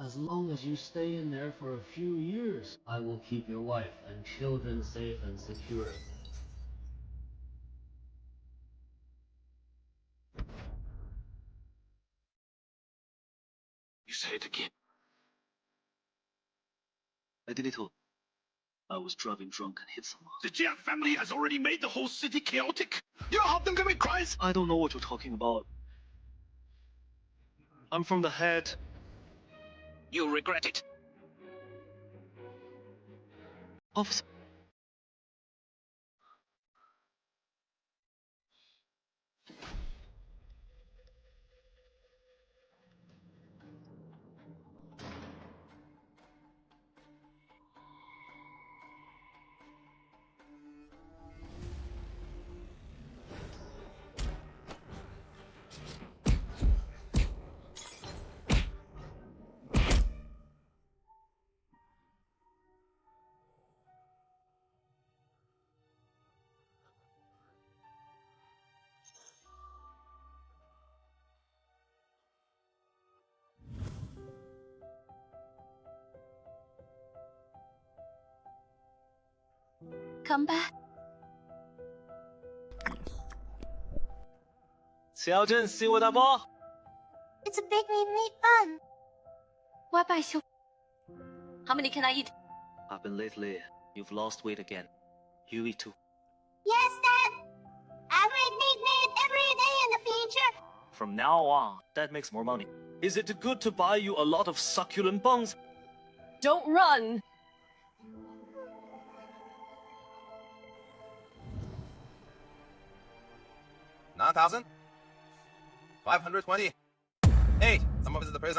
As long as you stay in there for a few years, I will keep your wife and children safe and secure. You say it again. I did it all. I was driving drunk and hit someone. The Jiang family has already made the whole city chaotic. You help them commit crimes. I don't know what you're talking about. I'm from the head. You regret it. Officer. Come back. 小镇 see what I bought? It's a big neat fun. Why buy so? How many can I eat? Happened lately. You've lost weight again. You eat too. Yes, Dad. Every neat every day in the future. From now on, that makes more money. Is it good to buy you a lot of succulent buns? Don't run. 9,520. 8. Someone visit the prison.